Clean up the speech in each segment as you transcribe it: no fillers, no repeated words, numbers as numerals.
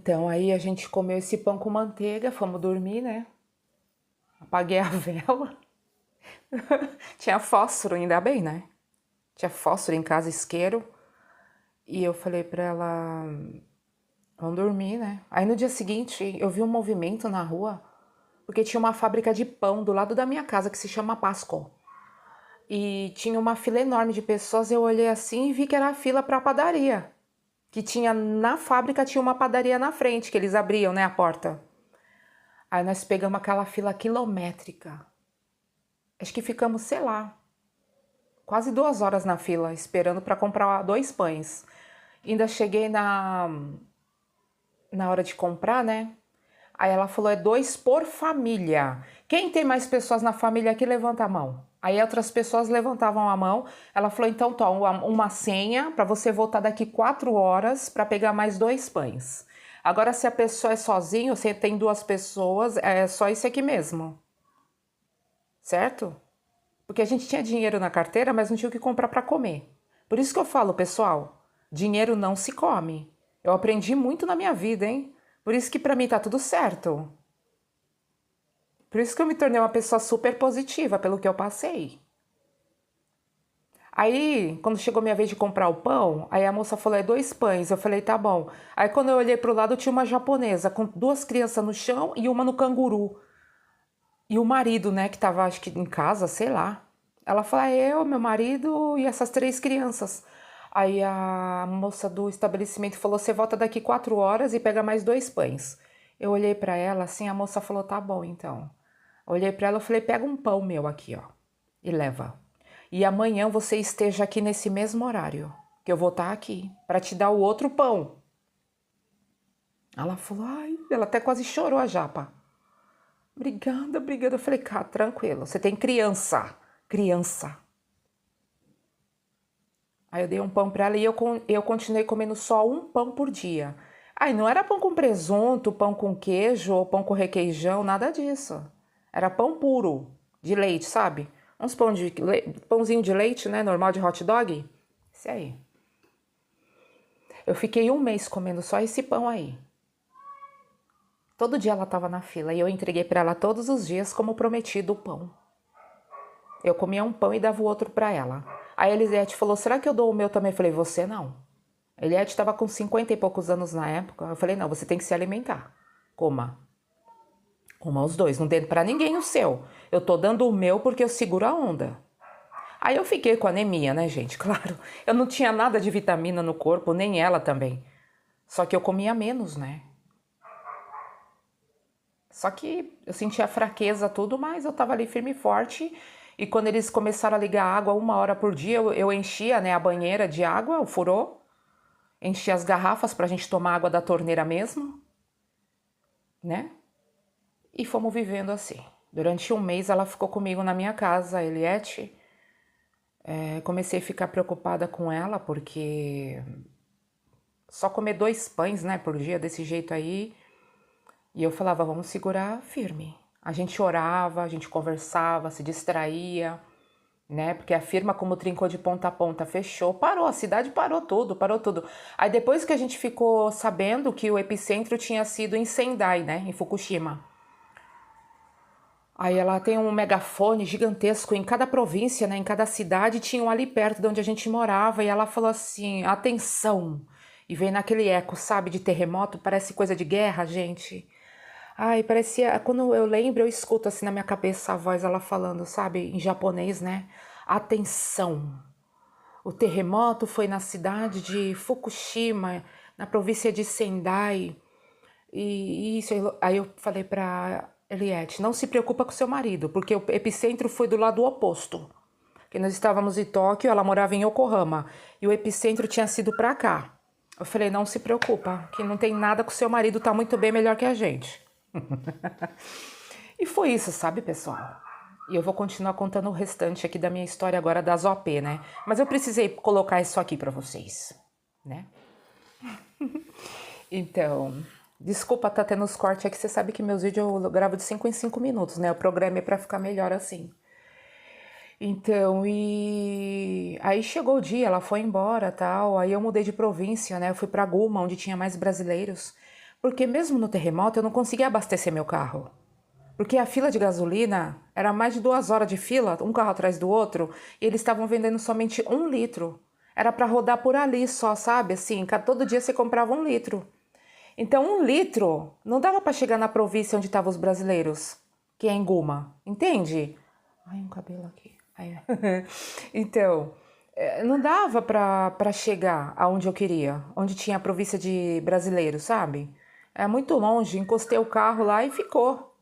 Então, aí a gente comeu esse pão com manteiga, fomos dormir, né? Apaguei a vela. Tinha fósforo, ainda bem, né? Tinha fósforo em casa, isqueiro. E eu falei pra ela, vamos dormir, né? Aí no dia seguinte, eu vi um movimento na rua, porque tinha uma fábrica de pão do lado da minha casa, que se chama Pasco. E tinha uma fila enorme de pessoas, eu olhei assim e vi que era a fila pra padaria. Que tinha, na fábrica tinha uma padaria na frente, que eles abriam, né, a porta. Aí nós pegamos aquela fila quilométrica. Acho que ficamos, sei lá, quase 2 horas na fila, esperando para comprar 2 pães. Ainda cheguei na hora de comprar, né? Aí ela falou, é 2 por família. Quem tem mais pessoas na família aqui, levanta a mão. Aí outras pessoas levantavam a mão. Ela falou, então toma uma senha para você voltar daqui 4 horas para pegar mais 2 pães. Agora, se a pessoa é sozinha, você tem 2 pessoas, é só isso aqui mesmo. Certo? Porque a gente tinha dinheiro na carteira, mas não tinha o que comprar para comer. Por isso que eu falo, pessoal, dinheiro não se come. Eu aprendi muito na minha vida, hein? Por isso que para mim tá tudo certo. Por isso que eu me tornei uma pessoa super positiva pelo que eu passei. Aí, quando chegou minha vez de comprar o pão, aí a moça falou, é 2 pães. Eu falei, tá bom. Aí quando eu olhei pro lado, tinha uma japonesa com 2 crianças no chão e uma no canguru. E o marido, né, que tava, acho que em casa, sei lá. Ela falou, eu, meu marido e essas 3 crianças. Aí a moça do estabelecimento falou, você volta daqui 4 horas e pega mais 2 pães. Eu olhei pra ela, assim, a moça falou, tá bom, então. Olhei pra ela e falei, pega um pão meu aqui, ó, e leva. E amanhã você esteja aqui nesse mesmo horário, que eu vou estar aqui, pra te dar o outro pão. Ela falou, ai, ela até quase chorou a japa. Obrigada, obrigada. Eu falei, cara, tranquilo, você tem criança. Aí eu dei um pão pra ela e eu continuei comendo só um pão por dia. Aí não era pão com presunto, pão com queijo ou pão com requeijão, nada disso. Era pão puro, de leite, sabe? Uns pãozinho de leite, né, normal de hot dog. Isso aí. Eu fiquei um mês comendo só esse pão aí. Todo dia ela tava na fila e eu entreguei pra ela todos os dias como prometido o pão. Eu comia um pão e dava o outro pra ela. Aí a Elisete falou, será que eu dou o meu também? Eu falei, você não. A Eliette estava com 50 e poucos anos na época. Eu falei, não, você tem que se alimentar. Coma. Coma os 2, não dê pra ninguém o seu. Eu tô dando o meu porque eu seguro a onda. Aí eu fiquei com anemia, né, gente? Claro, eu não tinha nada de vitamina no corpo, nem ela também. Só que eu comia menos, né? Só que eu sentia fraqueza, tudo, mas eu tava ali firme e forte. E quando eles começaram a ligar água 1 hora por dia, eu enchia, né, a banheira de água, o furô. Enchia as garrafas pra gente tomar água da torneira mesmo, né? E fomos vivendo assim. Durante um mês ela ficou comigo na minha casa, a Eliette. Comecei a ficar preocupada com ela, porque só comer 2 pães, né, por dia, desse jeito aí. E eu falava, vamos segurar firme. A gente orava, a gente conversava, se distraía, né? Porque a firma, como trincou de ponta a ponta, fechou, parou, a cidade parou tudo, parou tudo. Aí depois que a gente ficou sabendo que o epicentro tinha sido em Sendai, né, em Fukushima. Aí ela tem um megafone gigantesco em cada província, né, em cada cidade, tinha um ali perto de onde a gente morava, e ela falou assim, atenção, e veio naquele eco, sabe, de terremoto, parece coisa de guerra, gente. Ai, parecia, quando eu lembro, eu escuto assim na minha cabeça a voz ela falando, sabe, em japonês, né, atenção. O terremoto foi na cidade de Fukushima, na província de Sendai. E isso, aí eu falei para Eliette, não se preocupa com seu marido, porque o epicentro foi do lado oposto. Que nós estávamos em Tóquio, ela morava em Yokohama, e o epicentro tinha sido para cá. Eu falei, não se preocupa, que não tem nada com seu marido, tá muito bem, melhor que a gente. E foi isso, sabe, pessoal? E eu vou continuar contando o restante aqui da minha história agora das OP, né? Mas eu precisei colocar isso aqui pra vocês, né? Então, desculpa tá tendo os cortes, é que você sabe que meus vídeos eu gravo de 5 em 5 minutos, né? O programa é pra ficar melhor assim. Então, e aí chegou o dia, ela foi embora, tal, aí eu mudei de província, né? Eu fui pra Guma, onde tinha mais brasileiros, Porque mesmo no terremoto eu não conseguia abastecer meu carro. Porque a fila de gasolina era mais de 2 horas de fila, um carro atrás do outro, e eles estavam vendendo somente 1 litro. Era para rodar por ali só, sabe? Assim, todo dia você comprava 1 litro. Então, 1 litro não dava para chegar na província onde estavam os brasileiros, que é em Guma, entende? Ai, um cabelo aqui. Ai. Então, não dava para chegar aonde eu queria, onde tinha a província de brasileiros, sabe? É muito longe, encostei o carro lá e ficou.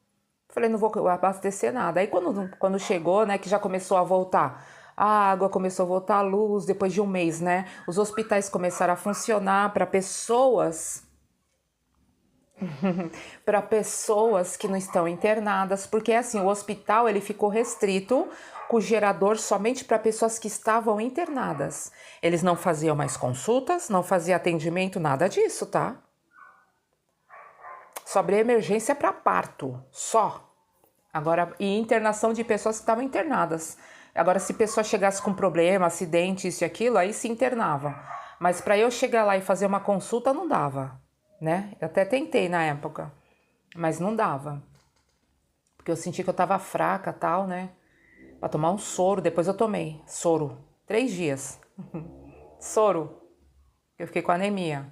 Falei, não vou abastecer nada. Aí quando chegou, né, que já começou a voltar, a água começou a voltar, a luz, depois de um mês, né? Os hospitais começaram a funcionar para pessoas que não estão internadas, porque assim, o hospital ele ficou restrito com o gerador somente para pessoas que estavam internadas. Eles não faziam mais consultas, não faziam atendimento, nada disso, tá? Só abria emergência para parto, só. Agora, e internação de pessoas que estavam internadas. Agora, se pessoa chegasse com problema, acidente, isso e aquilo, aí se internava. Mas para eu chegar lá e fazer uma consulta, não dava, né? Eu até tentei na época, mas não dava. Porque eu senti que eu tava fraca, tal, né? Para tomar um soro, depois eu tomei soro. 3 dias. Soro. Eu fiquei com anemia.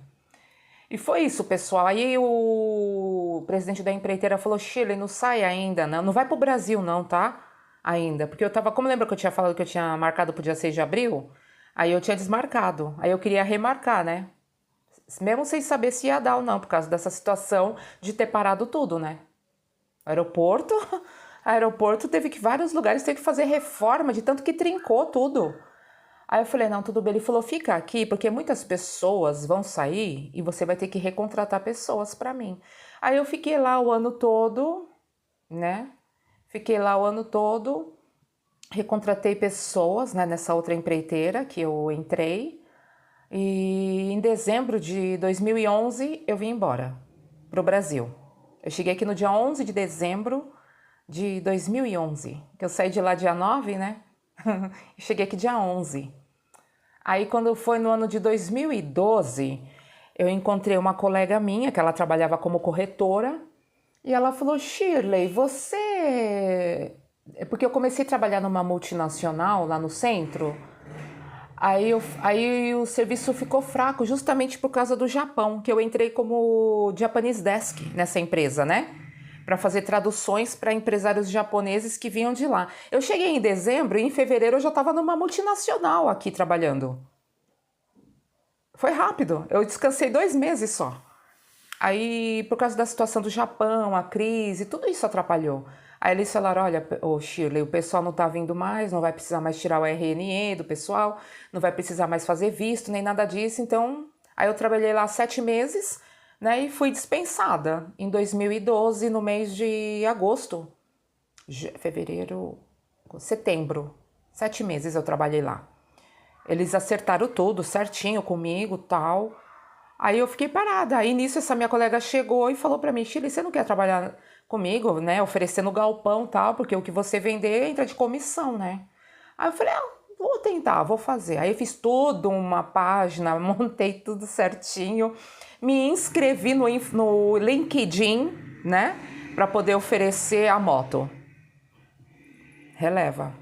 E foi isso, pessoal. Aí o presidente da empreiteira falou, Shirley, não sai ainda, não. Não vai pro Brasil, não, tá? Ainda. Porque eu tava... Como lembra que eu tinha falado que eu tinha marcado pro dia 6 de abril? Aí eu tinha desmarcado. Aí eu queria remarcar, né? Mesmo sem saber se ia dar ou não, por causa dessa situação de ter parado tudo, né? Aeroporto... Aeroporto teve que... Vários lugares teve que fazer reforma, de tanto que trincou tudo. Aí eu falei, não, tudo bem. Ele falou, fica aqui, porque muitas pessoas vão sair e você vai ter que recontratar pessoas para mim. Aí eu fiquei lá o ano todo, né? Fiquei lá o ano todo, recontratei pessoas, né, nessa outra empreiteira que eu entrei. E em dezembro de 2011 eu vim embora pro Brasil. Eu cheguei aqui no dia 11 de dezembro de 2011, que eu saí de lá dia 9, né? Cheguei aqui dia 11. Aí quando foi no ano de 2012, eu encontrei uma colega minha, que ela trabalhava como corretora, e ela falou, Shirley, você... Porque eu comecei a trabalhar numa multinacional lá no centro, aí o serviço ficou fraco justamente por causa do Japão, que eu entrei como Japanese Desk nessa empresa, né? Para fazer traduções para empresários japoneses que vinham de lá. Eu cheguei em dezembro e em fevereiro eu já estava numa multinacional aqui trabalhando. Foi rápido, eu descansei 2 meses só. Aí, por causa da situação do Japão, a crise, tudo isso atrapalhou. Aí eles falaram, olha, Shirley, o pessoal não tá vindo mais, não vai precisar mais tirar o RNE do pessoal, não vai precisar mais fazer visto, nem nada disso. Então, aí eu trabalhei lá 7 meses, né, e fui dispensada em 2012, no mês de agosto, fevereiro, setembro, 7 meses eu trabalhei lá. Eles acertaram tudo certinho comigo, tal. Aí eu fiquei parada. Aí nisso essa minha colega chegou e falou pra mim, Shirley, você não quer trabalhar comigo, né, oferecendo galpão, tal, porque o que você vender entra de comissão, né? Aí eu falei, vou tentar, vou fazer. Aí eu fiz toda uma página, montei tudo certinho, me inscrevi no LinkedIn, né, para poder oferecer a moto. Releva.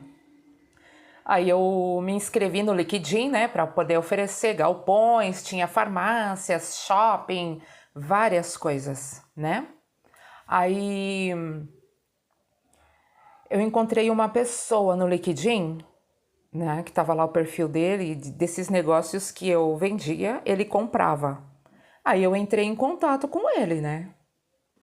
Aí eu me inscrevi no LinkedIn, né, para poder oferecer galpões, tinha farmácias, shopping, várias coisas, né? Aí eu encontrei uma pessoa no LinkedIn, né, que tava lá o perfil dele, desses negócios que eu vendia, ele comprava. Aí eu entrei em contato com ele, né?